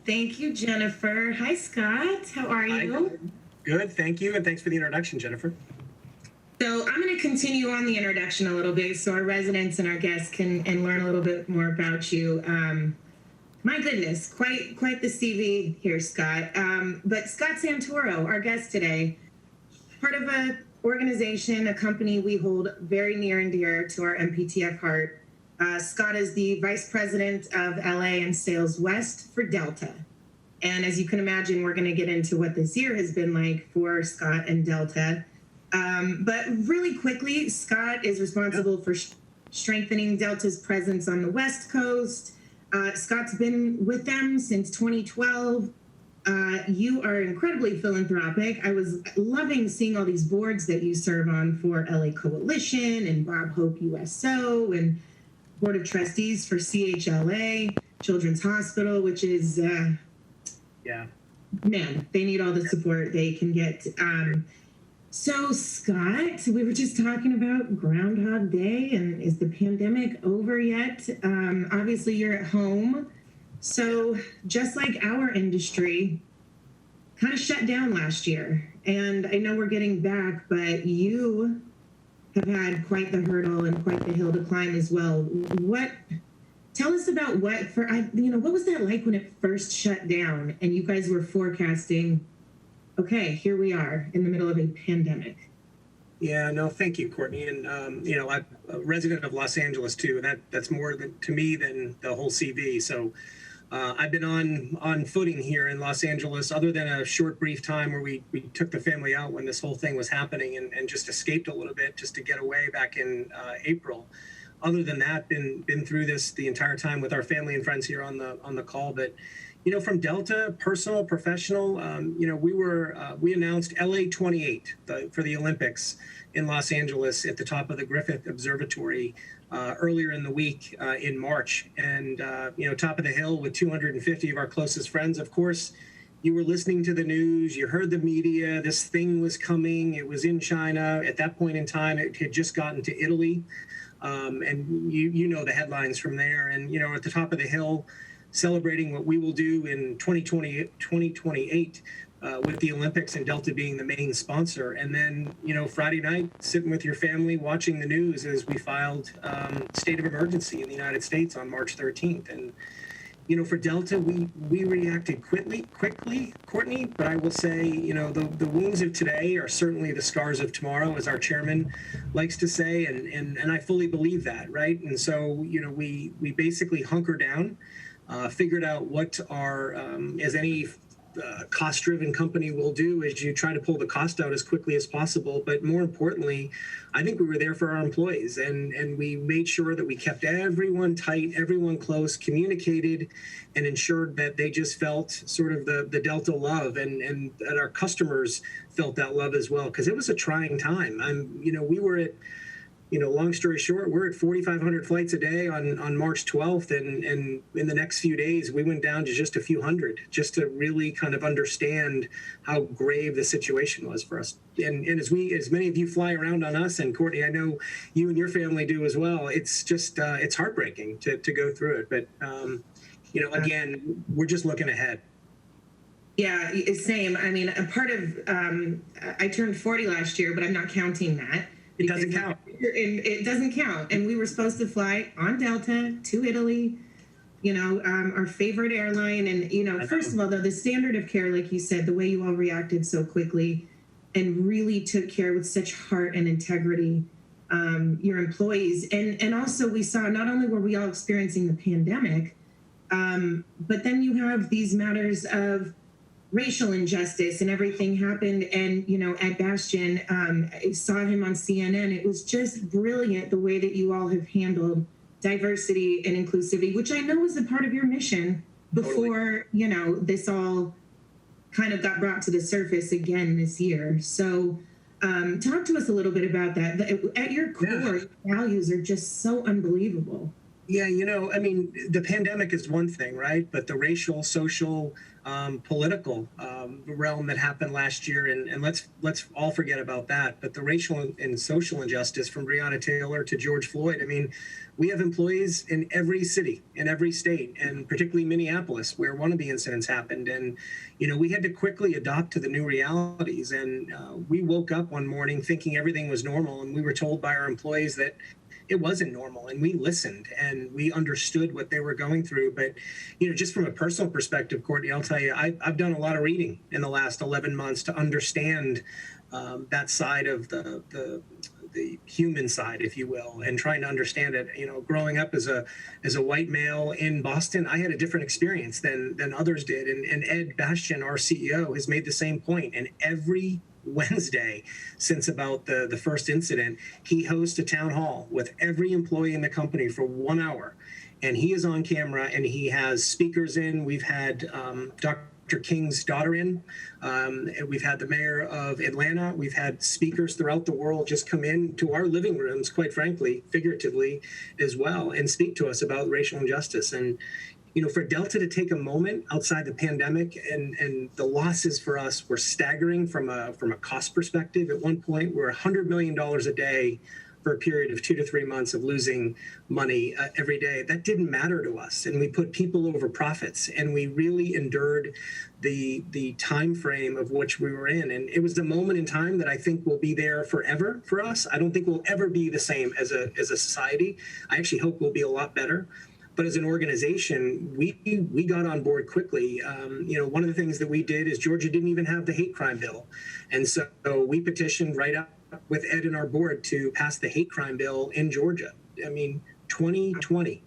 Thank you, Jennifer. Hi, Scott. How are Hi. you? Good, thank you, and thanks for the introduction, Jennifer. So I'm going to continue on the introduction a little bit so our residents and our guests can learn a little bit more about you. My goodness, quite the CV here, Scott. But Scott Santoro, our guest today, part of a organization, a company we hold very near and dear to our MPTF heart. Scott is the vice president of LA and Sales West for Delta. And as you can imagine, we're going to get into what this year has been like for Scott and Delta. But really quickly, Scott is responsible for strengthening Delta's presence on the West Coast. Scott's been with them since 2012. You are incredibly philanthropic. I was loving seeing all these boards that you serve on for LA Coalition and Bob Hope USO and Board of Trustees for CHLA, Children's Hospital, which is, man, they need all the support they can get. So, Scott, we were just talking about Groundhog Day, and is the pandemic over yet? Obviously, you're at home. So, just like our industry, kind of shut down last year. And I know we're getting back, but you have had quite the hurdle and quite the hill to climb as well. Tell us about what was that like when it first shut down and you guys were forecasting, okay, here we are in the middle of a pandemic? Yeah, no, thank you, Courtney. And, I'm a resident of Los Angeles, too, and that's more to me than the whole CV. So I've been on footing here in Los Angeles, other than a short, brief time where we took the family out when this whole thing was happening and just escaped a little bit just to get away back in April. Other than that, been through this the entire time with our family and friends here on the call. But from Delta, personal, professional, we announced LA 28 for the Olympics in Los Angeles at the top of the Griffith Observatory earlier in the week in March, and top of the hill with 250 of our closest friends. Of course, you were listening to the news, you heard the media, this thing was coming, it was in China. At that point in time, it had just gotten to Italy. And you know the headlines from there. And, at the top of the hill, celebrating what we will do in 2028 with the Olympics and Delta being the main sponsor. And then, Friday night, sitting with your family, watching the news as we filed state of emergency in the United States on March 13th. And, for Delta, we reacted quickly, Courtney, but I will say, the wounds of today are certainly the scars of tomorrow, as our chairman likes to say, and I fully believe that, right? And so, we basically hunker down, figured out what our, as any cost-driven company will do, is you try to pull the cost out as quickly as possible. But more importantly, I think we were there for our employees, and we made sure that we kept everyone tight, everyone close, communicated, and ensured that they just felt sort of the Delta love, and that our customers felt that love as well, because it was a trying time. We were at, long story short, we're at 4,500 flights a day on March 12th. And in the next few days, we went down to just a few hundred, just to really kind of understand how grave the situation was for us. And as many of you fly around on us, and Courtney, I know you and your family do as well, it's just, it's heartbreaking to go through it. But, again, we're just looking ahead. Yeah, same. I mean, a part of, I turned 40 last year, but I'm not counting that. It doesn't count. It doesn't count. And we were supposed to fly on Delta to Italy, our favorite airline. And, first of all, though, the standard of care, like you said, the way you all reacted so quickly and really took care with such heart and integrity, your employees. And also we saw not only were we all experiencing the pandemic, but then you have these matters of racial injustice, and everything happened. And, at Bastion, I saw him on CNN. It was just brilliant the way that you all have handled diversity and inclusivity, which I know was a part of your mission before, this all kind of got brought to the surface again this year. So talk to us a little bit about that. At your core, values are just so unbelievable. Yeah, the pandemic is one thing, right? But the racial, social, political realm that happened last year, and let's all forget about that. But the racial and social injustice from Breonna Taylor to George Floyd. I mean, we have employees in every city, in every state, and particularly Minneapolis, where one of the incidents happened. And we had to quickly adopt to the new realities. And we woke up one morning thinking everything was normal, and we were told by our employees that it wasn't normal, and we listened and we understood what they were going through. But just from a personal perspective, Courtney, I'll tell you, I've done a lot of reading in the last 11 months to understand that side of the human side, if you will, and trying to understand it. Growing up as a white male in Boston, I had a different experience than others did. And Ed Bastian, our CEO, has made the same point. And every Wednesday since about the first incident, he hosts a town hall with every employee in the company for 1 hour. And he is on camera and he has speakers in. We've had Dr. King's daughter in. We've had the mayor of Atlanta. We've had speakers throughout the world just come in to our living rooms, quite frankly, figuratively as well, and speak to us about racial injustice. And for Delta to take a moment outside the pandemic, and the losses for us were staggering from a cost perspective. At one point, we're $100 million a day for a period of 2 to 3 months of losing money every day. That didn't matter to us, and we put people over profits, and we really endured the time frame of which we were in. And it was the moment in time that I think will be there forever for us. I don't think we'll ever be the same as a society. I actually hope we'll be a lot better. But as an organization, we got on board quickly. One of the things that we did is Georgia didn't even have the hate crime bill. And so we petitioned right up with Ed and our board to pass the hate crime bill in Georgia. 2020,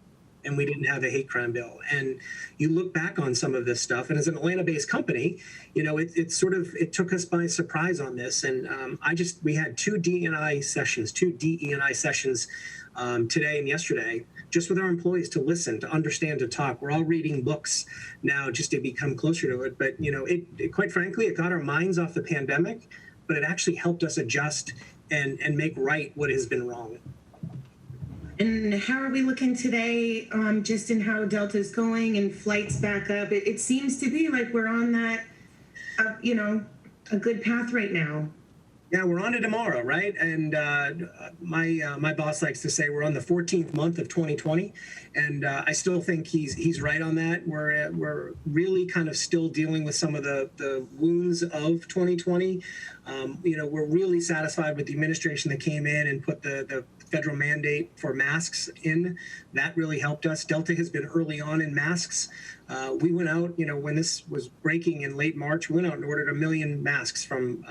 and we didn't have a hate crime bill. And you look back on some of this stuff, and as an Atlanta-based company, it took us by surprise on this. And we had two DE&I sessions today and yesterday, just with our employees to listen, to understand, to talk. We're all reading books now just to become closer to it. But, quite frankly, it got our minds off the pandemic, but it actually helped us adjust and make right what has been wrong. And how are we looking today, just in how Delta's going and flights back up? It seems to be like we're on that, a good path right now. Yeah, we're on to tomorrow, right? And my boss likes to say we're on the 14th month of 2020, and I still think he's right on that. We're really kind of still dealing with some of the wounds of 2020. We're really satisfied with the administration that came in and put the federal mandate for masks in. That really helped us. Delta has been early on in masks. We went out, when this was breaking in late March, we went out and ordered 1 million masks from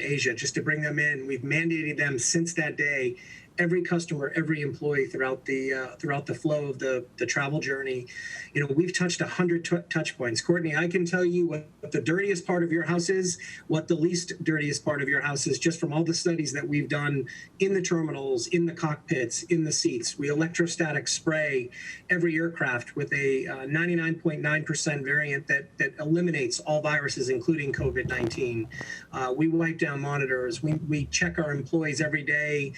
Asia just to bring them in. We've mandated them since that day. Every customer, every employee throughout the flow of the travel journey. We've touched 100 touch points. Courtney, I can tell you what the dirtiest part of your house is, what the least dirtiest part of your house is, just from all the studies that we've done in the terminals, in the cockpits, in the seats. We electrostatic spray every aircraft with a 99.9% variant that eliminates all viruses, including COVID-19. We wipe down monitors. We check our employees every day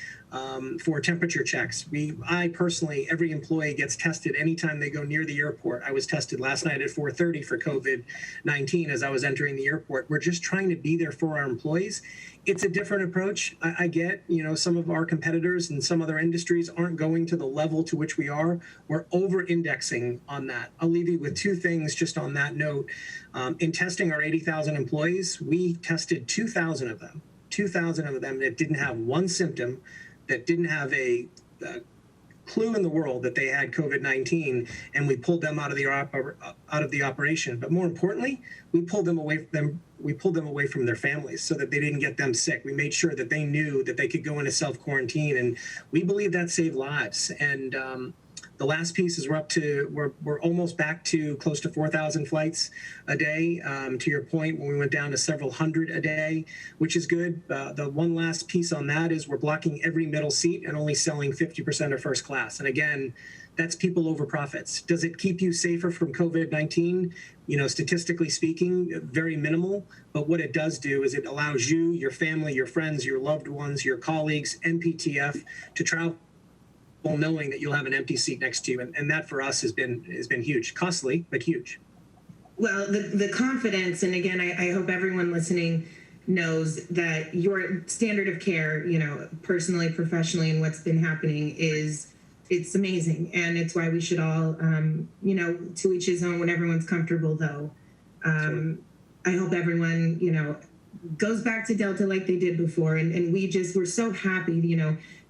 for temperature checks. I personally, every employee gets tested anytime they go near the airport. I was tested last night at 4:30 for COVID-19 as I was entering the airport. We're just trying to be there for our employees. It's a different approach. I get, some of our competitors and some other industries aren't going to the level to which we are. We're over-indexing on that. I'll leave you with two things just on that note. In testing our 80,000 employees, we tested 2,000 of them. 2,000 of them that didn't have one symptom, that didn't have a clue in the world that they had COVID-19, and we pulled them out of the operation. But more importantly, we pulled them away from their families so that they didn't get them sick. We made sure that they knew that they could go into self-quarantine, and we believe that saved lives. And the last piece is we're almost back to close to 4,000 flights a day. To your point, when we went down to several hundred a day, which is good. The one last piece on that is we're blocking every middle seat and only selling 50% of first class. And again, that's people over profits. Does it keep you safer from COVID-19? Statistically speaking, very minimal. But what it does do is it allows you, your family, your friends, your loved ones, your colleagues, MPTF to travel, knowing that you'll have an empty seat next to you, and that for us has been huge, costly but huge. Well, the confidence, and again, I hope everyone listening knows that your standard of care, personally, professionally, and what's been happening it's amazing. And it's why we should all, to each his own when everyone's comfortable, though. I hope everyone, goes back to Delta like they did before. And we're so happy,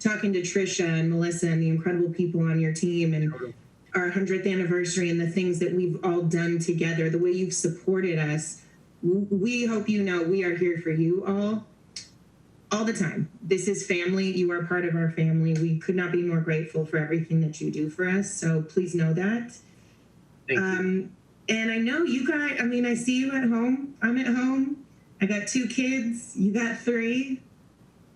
talking to Trisha and Melissa and the incredible people on your team, and our 100th anniversary and the things that we've all done together, the way you've supported us. We hope we are here for you all the time. This is family. You are part of our family. We could not be more grateful for everything that you do for us. So please know that. Thank you. And I know you guys, I see you at home. I'm at home. I got 2 kids. You got 3.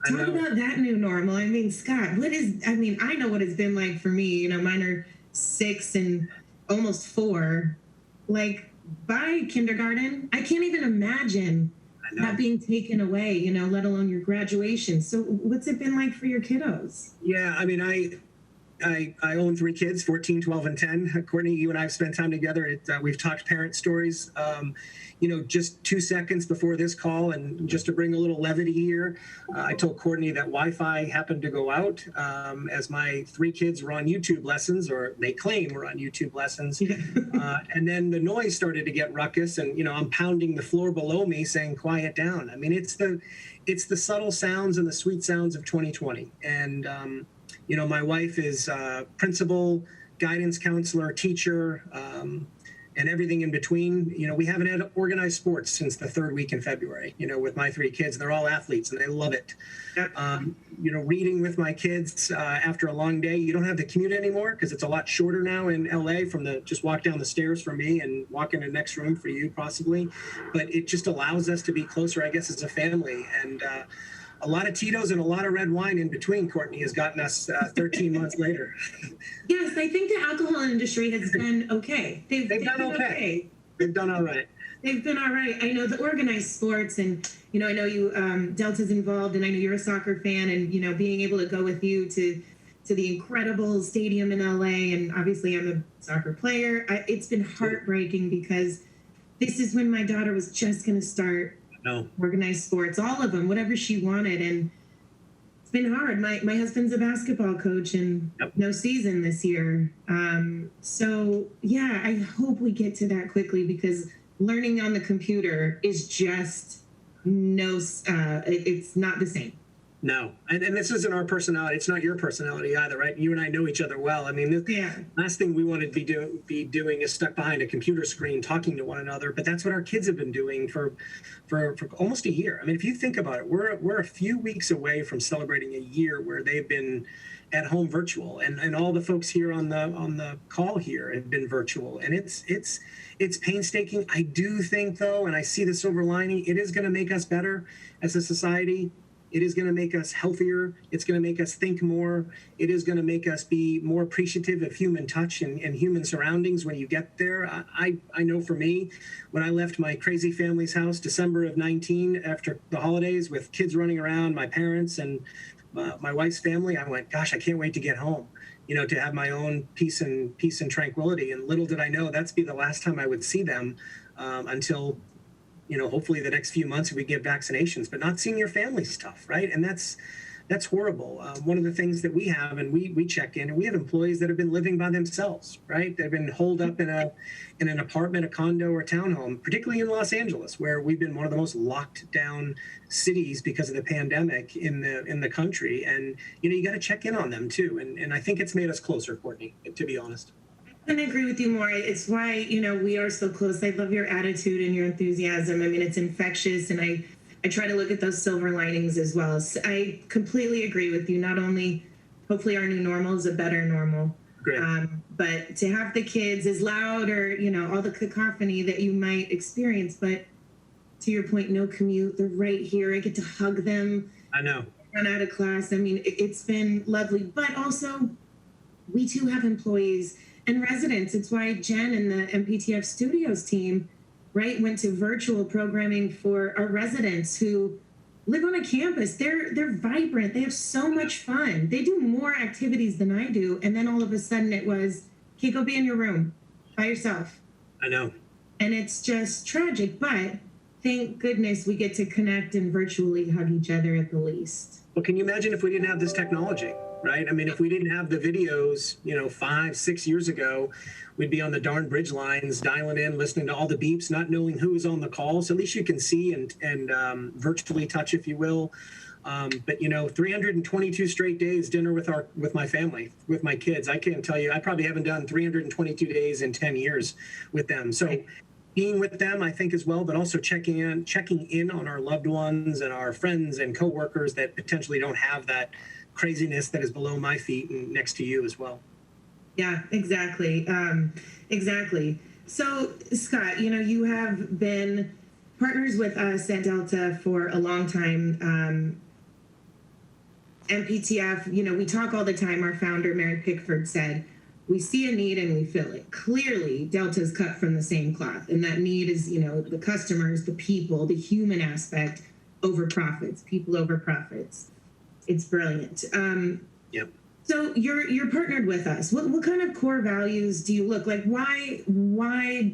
Talk about that new normal. Scott, I know what it's been like for me. Mine are 6 and almost 4. Like, by kindergarten, I can't even imagine that being taken away, let alone your graduation. So what's it been like for your kiddos? Yeah, I own 3 kids, 14, 12, and 10. Courtney, you and I have spent time together. We've talked parent stories. Just 2 seconds before this call, and just to bring a little levity here, I told Courtney that Wi-Fi happened to go out as my 3 kids were on YouTube lessons, or they claim were on YouTube lessons. And then the noise started to get ruckus, and I'm pounding the floor below me saying, quiet down. It's the subtle sounds and the sweet sounds of 2020. And my wife is principal, guidance counselor, teacher, and everything in between. We haven't had organized sports since the 3rd week in February, with my 3 kids. They're all athletes and they love it. Yep. Reading with my kids after a long day. You don't have to commute anymore because it's a lot shorter now in LA from just walk down the stairs for me and walk in the next room for you possibly. But it just allows us to be closer, I guess, as a family. And a lot of Tito's and a lot of red wine in between, Courtney, has gotten us 13 months later. Yes, I think the alcohol industry has been okay. They've done okay. They've done all right. They've been all right. I know the organized sports, and I know you Delta's involved, and I know you're a soccer fan, and being able to go with you to the incredible stadium in LA, and obviously I'm a soccer player. It's been heartbreaking because this is when my daughter was just going to start. No. Organized sports, all of them, whatever she wanted. And it's been hard. My husband's a basketball coach, and no season this year. So yeah, I hope we get to that quickly, because learning on the computer is just it's not the same. No, and this isn't our personality. It's not your personality either, right? You and I know each other well. The last thing we want to be doing is stuck behind a computer screen talking to one another. But that's what our kids have been doing for almost a year. If you think about it, we're a few weeks away from celebrating a year where they've been at home virtual, and all the folks here on the call here have been virtual, and it's painstaking. I do think, though, and I see the silver lining, it is going to make us better as a society. It is going to make us healthier. It's going to make us think more. It is going to make us be more appreciative of human touch and human surroundings when you get there. I know for me, when I left my crazy family's house December of 19 after the holidays with kids running around, my parents and my wife's family, I went, gosh, I can't wait to get home, to have my own peace and tranquility. And little did I know that's be the last time I would see them until hopefully the next few months we get vaccinations. But not seeing your family's tough, right? And that's horrible. One of the things that we have, and we check in, and we have employees that have been living by themselves, right? They've been holed up in an apartment, a condo, or a townhome, particularly in Los Angeles, where we've been one of the most locked down cities because of the pandemic in the country. And you got to check in on them too. And I think it's made us closer, Courtney, to be honest. I couldn't agree with you more. It's why, we are so close. I love your attitude and your enthusiasm. It's infectious, and I try to look at those silver linings as well. So I completely agree with you. Not only, hopefully our new normal is a better normal, Great. But to have the kids is loud, or, all the cacophony that you might experience. But to your point, no commute. They're right here. I get to hug them. I know. Run out of class. It's been lovely. But also, we too have employees and residents. It's why Jen and the MPTF Studios team, right, went to virtual programming for our residents who live on a campus. They're vibrant. They have so much fun. They do more activities than I do. And then all of a sudden it was, okay, go be in your room by yourself. I know. And it's just tragic, but thank goodness we get to connect and virtually hug each other at the least. Well, can you imagine if we didn't have this technology, right? I mean, if we didn't have the videos, 5, 6 years ago, we'd be on the darn bridge lines, dialing in, listening to all the beeps, not knowing who was on the call. So at least you can see and virtually touch, if you will. But 322 straight days dinner with my family, with my kids. I can't tell you, I probably haven't done 322 days in 10 years with them. So being with them, I think, as well, but also checking in on our loved ones and our friends and coworkers that potentially don't have that craziness that is below my feet and next to you as well. Yeah, exactly. Exactly. So, Scott, you have been partners with us at Delta for a long time. MPTF, we talk all the time. Our founder, Mary Pickford, said, we see a need and we fill it. Clearly, Delta's cut from the same cloth. And that need is, the customers, the people, the human aspect over profits, people over profits. It's brilliant. Yep. So you're partnered with us. What kind of core values do you look like? Why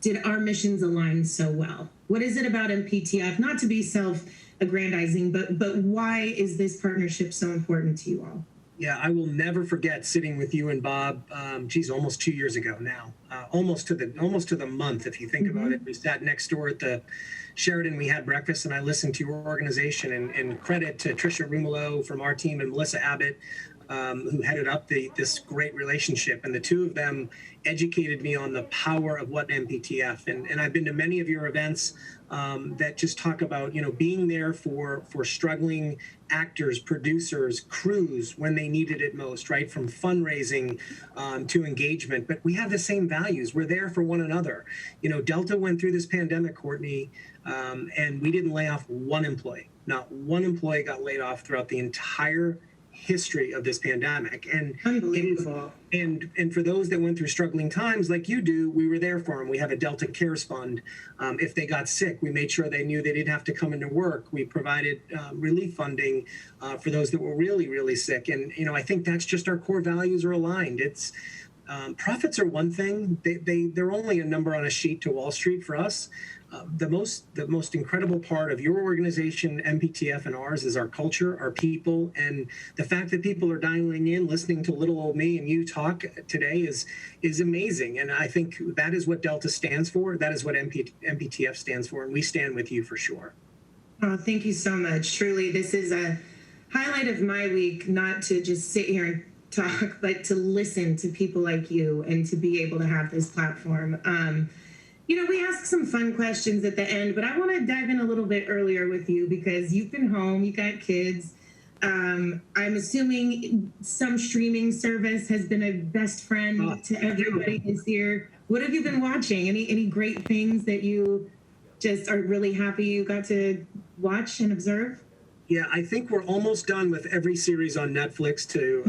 did our missions align so well? What is it about MPTF? Not to be self-aggrandizing, but why is this partnership so important to you all? Yeah, I will never forget sitting with you and Bob. Almost 2 years ago now, almost to the month. If you think about it, we sat next door at the Sheridan. We had breakfast, and I listened to your organization. And credit to Tricia Rumolo from our team and Melissa Abbott, who headed up this great relationship. And the two of them educated me on the power of what MPTF. And I've been to many of your events that just talk about, being there for struggling actors, producers, crews when they needed it most, right? From fundraising to engagement. But we have the same values. We're there for one another. Delta went through this pandemic, Courteney, and we didn't lay off one employee. Not one employee got laid off throughout the entire history of this pandemic. And unbelievable. And for those that went through struggling times like you do, we were there for them. We have a Delta Cares Fund. If they got sick, we made sure they knew they didn't have to come into work. We provided relief funding for those that were really, really sick. And I think that's just our core values are aligned. It's profits are one thing. They're only a number on a sheet to Wall Street for us. The most incredible part of your organization, MPTF, and ours is our culture, our people, and the fact that people are dialing in, listening to little old me and you talk today is amazing. And I think that is what Delta stands for. That is what MPTF stands for, and we stand with you for sure. Oh, thank you so much. Truly, this is a highlight of my week, not to just sit here and talk, but to listen to people like you and to be able to have this platform. We ask some fun questions at the end, but I want to dive in a little bit earlier with you because you've been home, you got kids. I'm assuming some streaming service has been a best friend to everybody this year. What have you been watching? Any great things that you just are really happy you got to watch and observe? Yeah, I think we're almost done with every series on Netflix, to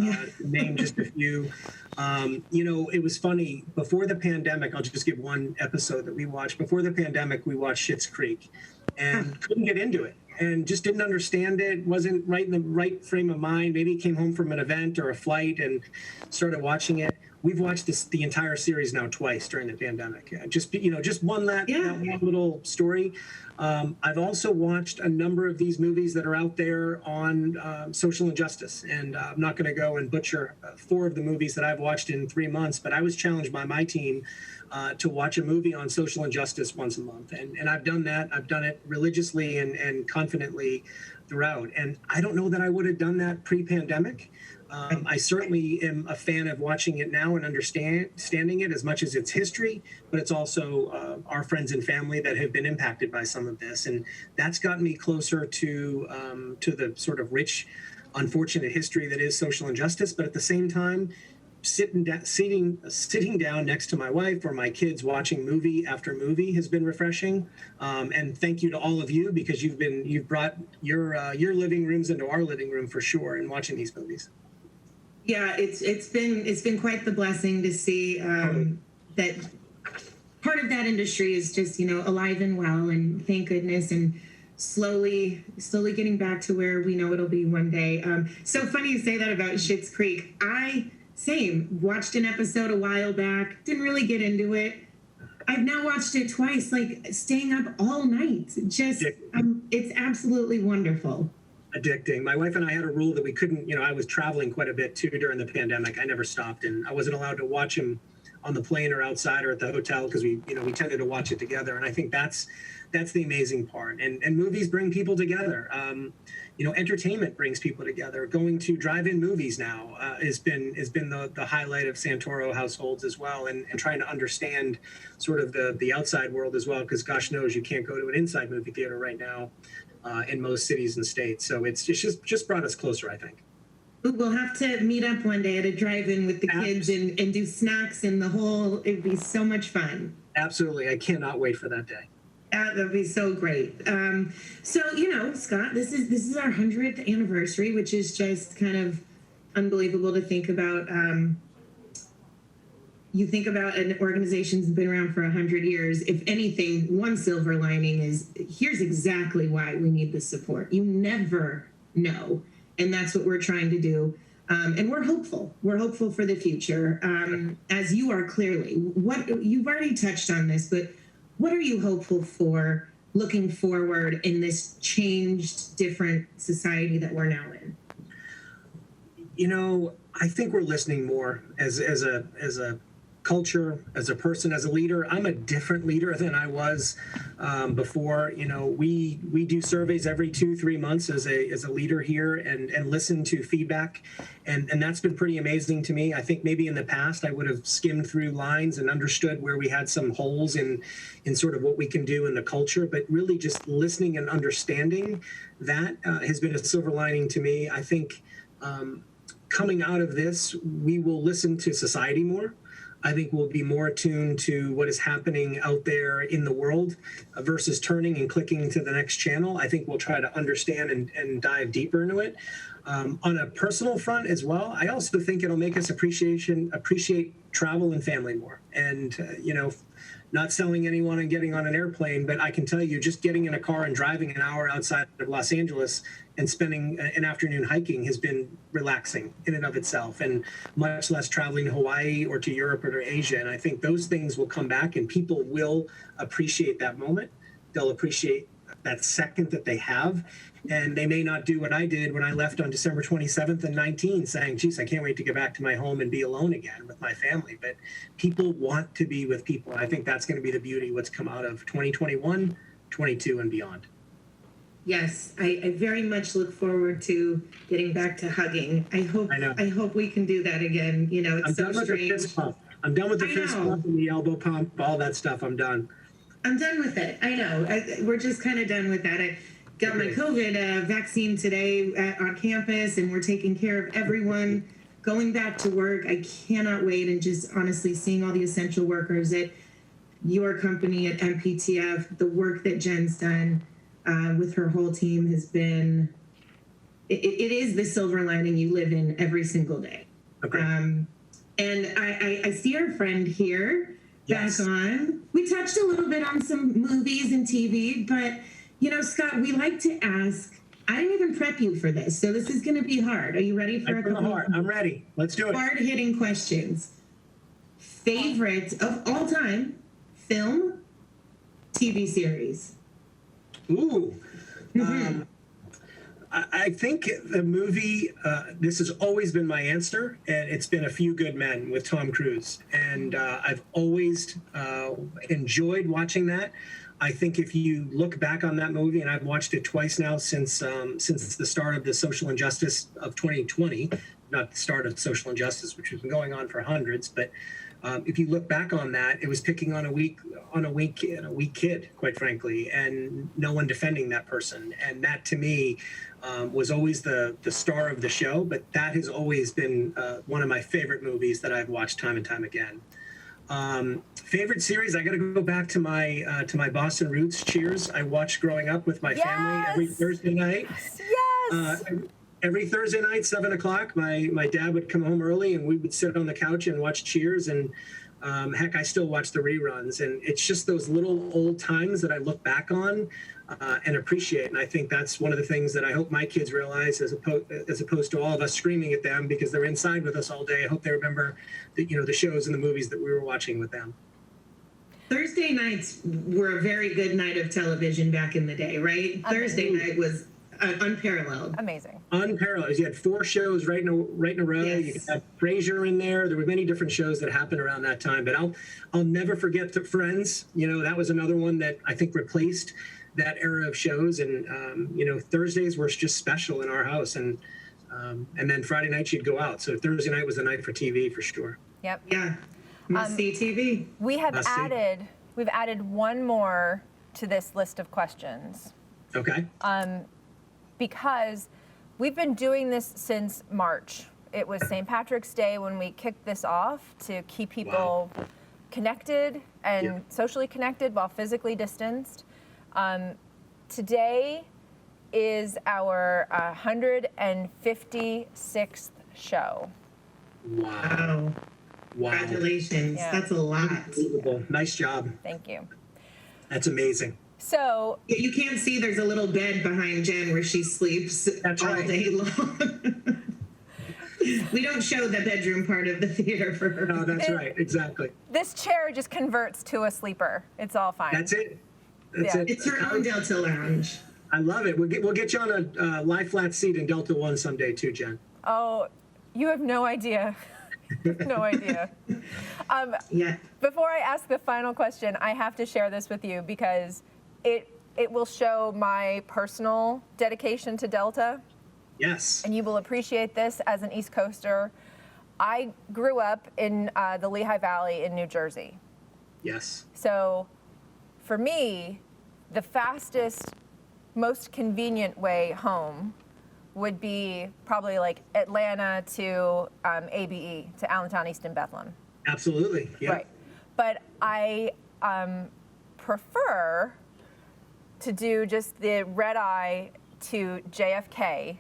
name just a few. It was funny. Before the pandemic, I'll just give one episode that we watched. Before the pandemic, we watched Schitt's Creek and couldn't get into it and just didn't understand it. Wasn't right in the right frame of mind. Maybe came home from an event or a flight and started watching it. We've watched the entire series now twice during the pandemic. Just one that one little story. I've also watched a number of these movies that are out there on social injustice, and I'm not going to go and butcher 4 of the movies that I've watched in 3 months, but I was challenged by my team to watch a movie on social injustice once a month, and I've done that. I've done it religiously and confidently throughout, and I don't know that I would have done that pre-pandemic. I certainly am a fan of watching it now and understanding it as much as its history, but it's also our friends and family that have been impacted by some of this. And that's gotten me closer to the sort of rich, unfortunate history that is social injustice. But at the same time, sitting down next to my wife or my kids watching movie after movie has been refreshing. And thank you to all of you, because you've brought your living rooms into our living room for sure in watching these movies. Yeah, it's been quite the blessing to see that part of that industry is just alive and well, and thank goodness, and slowly getting back to where we know it'll be one day. So funny you say that about Schitt's Creek. I watched an episode a while back, didn't really get into it. I've now watched it twice, like staying up all night. Just, it's absolutely wonderful. Addicting. My wife and I had a rule that we couldn't, I was traveling quite a bit too during the pandemic. I never stopped, and I wasn't allowed to watch him on the plane or outside or at the hotel because we tended to watch it together. And I think that's the amazing part. And movies bring people together. Entertainment brings people together. Going to drive-in movies now has been the highlight of Santoro households as well, and trying to understand sort of the outside world as well, because gosh knows you can't go to an inside movie theater right now in most cities and states. So it's just brought us closer, I think. We'll have to meet up one day at a drive-in with the kids and do snacks and the whole, it'd be so much fun. Absolutely. I cannot wait for that day. That'd be so great. So, Scott, this is our 100th anniversary, which is just kind of unbelievable to think about. You think about an organization that's been around for 100 years. If anything, one silver lining is here's exactly why we need the support. You never know. And that's what we're trying to do. And we're hopeful. We're hopeful for the future, as you are clearly. What you've already touched on this, but what are you hopeful for looking forward in this changed, different society that we're now in? I think we're listening more as a culture, as a person, as a leader. I'm a different leader than I was before. We do surveys every 2-3 months as a leader here and listen to feedback. And that's been pretty amazing to me. I think maybe in the past I would have skimmed through lines and understood where we had some holes in sort of what we can do in the culture, but really just listening and understanding that has been a silver lining to me. I think coming out of this, we will listen to society more. I think we'll be more attuned to what is happening out there in the world versus turning and clicking to the next channel. I think we'll try to understand and dive deeper into it. On a personal front as well, I also think it'll make us appreciate travel and family more. And, not selling anyone and getting on an airplane, but I can tell you just getting in a car and driving an hour outside of Los Angeles and spending an afternoon hiking has been relaxing in and of itself, and much less traveling to Hawaii or to Europe or to Asia. And I think those things will come back and people will appreciate that moment. They'll appreciate that second that they have. And they may not do what I did when I left on December 27th and 19, saying, geez, I can't wait to get back to my home and be alone again with my family. But people want to be with people. And I think that's going to be the beauty of what's come out of 2021, 22 and beyond. Yes, I very much look forward to getting back to hugging. I hope we can do that again. It's so strange. I'm done with the fist pump and the elbow pump, all that stuff. I'm done. I'm done with it. I know. We're just kind of done with that. I got my COVID vaccine today on campus, and we're taking care of everyone. Going back to work, I cannot wait. And just honestly seeing all the essential workers at your company at MPTF, the work that Jen's done with her whole team has been, it is the silver lining you live in every single day. Okay. And I see our friend here back on. We touched a little bit on some movies and TV, but Scott, we like to ask, I didn't even prep you for this, so this is going to be hard. Are you ready for a couple? I'm ready. Let's do it. Hard-hitting questions. Favorite of all time film, TV series? Ooh. I think the movie, this has always been my answer, and it's been A Few Good Men with Tom Cruise. And I've always enjoyed watching that. I think if you look back on that movie, and I've watched it twice now since the start of the social injustice of 2020, not the start of social injustice, which has been going on for hundreds, but if you look back on that, it was picking on a weak kid, quite frankly, and no one defending that person. And that, to me, was always the star of the show. But that has always been one of my favorite movies that I've watched time and time again. Favorite series, I got to go back to my Boston roots. Cheers. I watched growing up with my family every Thursday night. Yes. Every Thursday night, 7:00, my dad would come home early and we would sit on the couch and watch Cheers. And heck, I still watch the reruns. And it's just those little old times that I look back on and appreciate. And I think that's one of the things that I hope my kids realize, as opposed to all of us screaming at them because they're inside with us all day. I hope they remember the shows and the movies that we were watching with them. Thursday nights were a very good night of television back in the day, right? Thursday night was unparalleled. Amazing. Unparalleled. You had 4 shows right in a row. Yes. You had Frasier in there. There were many different shows that happened around that time. But I'll never forget the Friends. You know, that was another one that I think replaced that era of shows. And you know, Thursdays were just special in our house. And then Friday night you'd go out. So Thursday night was the night for TV for sure. Yep. Yeah. Must see TV. We've added one more to this list of questions. Okay. Because we've been doing this since March. It was St. Patrick's Day when we kicked this off to keep people connected and socially connected while physically distanced. Today is our 156th show. Wow. Congratulations. Yeah. That's a lot. Unbelievable. Nice job. Thank you. That's amazing. So You can't see there's a little bed behind Jen where she sleeps all day long. We don't show the bedroom part of the theater for her. No, that's right. Exactly. this chair just converts to a sleeper. It's all fine. That's it. That's it. It's her own Delta Lounge. I love it. We'll get you on a lie flat seat in Delta One someday too, Jen. Oh, you have no idea. No idea. Yeah. Before I ask the final question, I have to share this with you because it will show my personal dedication to Delta, Yes. and you will appreciate this as an East Coaster. I grew up in the Lehigh Valley in New Jersey. Yes. So for me, the fastest, most convenient way home would be probably like Atlanta to ABE, to Allentown, East and Bethlehem. Absolutely. Yeah. Right. But I prefer to do just the red eye to JFK,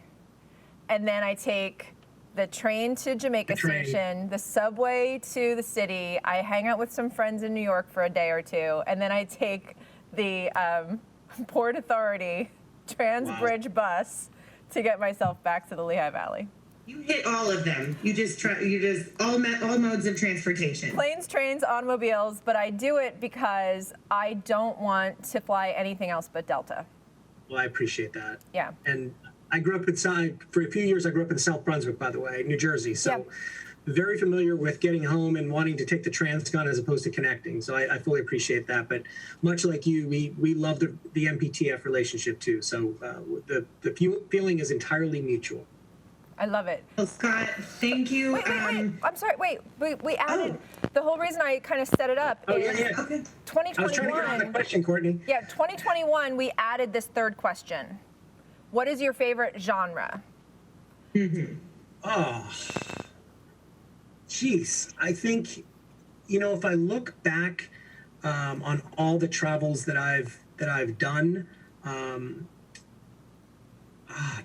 and then I take the train to Jamaica Station, the subway to the city. I hang out with some friends in New York for a day or two, and then I take the Port Authority Transbridge bus to get myself back to the Lehigh Valley. You hit all of them. You just all modes of transportation. Planes, trains, automobiles, but I do it because I don't want to fly anything else but Delta. Well, I appreciate that. Yeah. And I grew up for a few years. I grew up in South Brunswick, by the way, New Jersey. So very familiar with getting home and wanting to take the Transcon as opposed to connecting. So I fully appreciate that. But much like you, we love the MPTF relationship too. So the feeling is entirely mutual. I love it. Well, Scott, thank you. Wait. I'm sorry. Wait. We added the whole reason I kind of set it up is Okay. I was trying to get on the 2021. question, Courtney. Yeah, 2021. We added this third question. What is your favorite genre? Oh, geez. I think, if I look back on all the travels that I've done,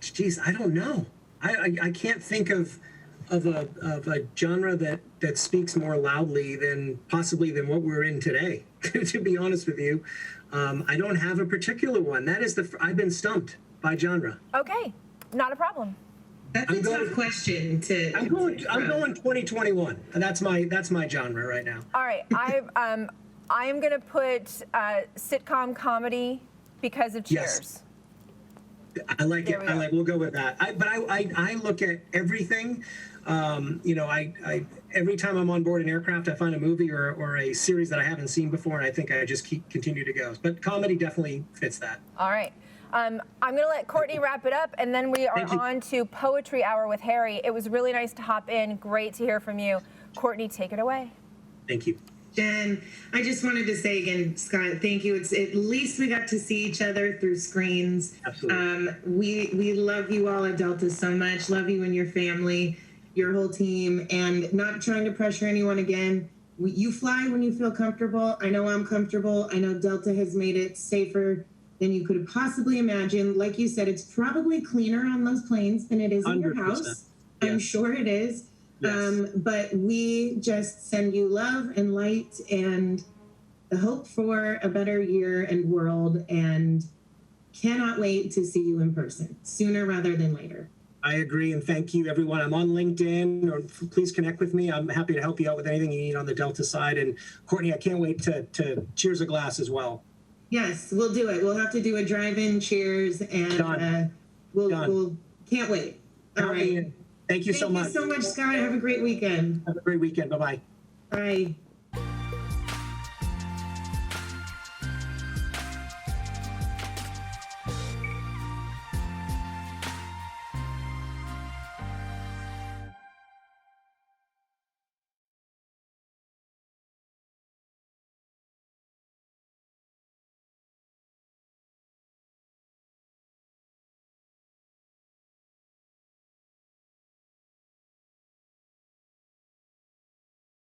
geez, I don't know. I can't think of a genre that speaks more loudly than what we're in today. To be honest with you, I don't have a particular one. I've been stumped by genre. Okay, not a problem. That's a tough question to. I'm going 2021. That's my genre right now. All right, I am gonna put sitcom comedy because of Cheers. Yes. I like it. We'll go with that. I look at everything. I every time I'm on board an aircraft, I find a movie or a series that I haven't seen before, and I think I just continue to go. But comedy definitely fits that. All right. I'm going to let Courtney wrap it up, and then we are on to Poetry Hour with Harry. It was really nice to hop in. Great to hear from you. Courtney, take it away. Thank you. Jen, I just wanted to say again, Scott, thank you. It's at least we got to see each other through screens. Absolutely. We love you all at Delta so much. Love you and your family, your whole team, and not trying to pressure anyone again. You fly when you feel comfortable. I know I'm comfortable. I know Delta has made it safer than you could have possibly imagined. Like you said, it's probably cleaner on those planes than it is in your 100%. house. I'm Yes. sure it is. Yes. But we just send you love and light and the hope for a better year and world, and cannot wait to see you in person sooner rather than later. I agree, and thank you, everyone. I'm on LinkedIn, or please connect with me. I'm happy to help you out with anything you need on the Delta side. And Courtney, I can't wait to cheers a glass as well. Yes, we'll do it. We'll have to do a drive-in cheers, and Done. we'll can't wait. All right. Thank you so much. Thank you so much, Scott. Have a great weekend. Have a great weekend. Bye-bye. Bye.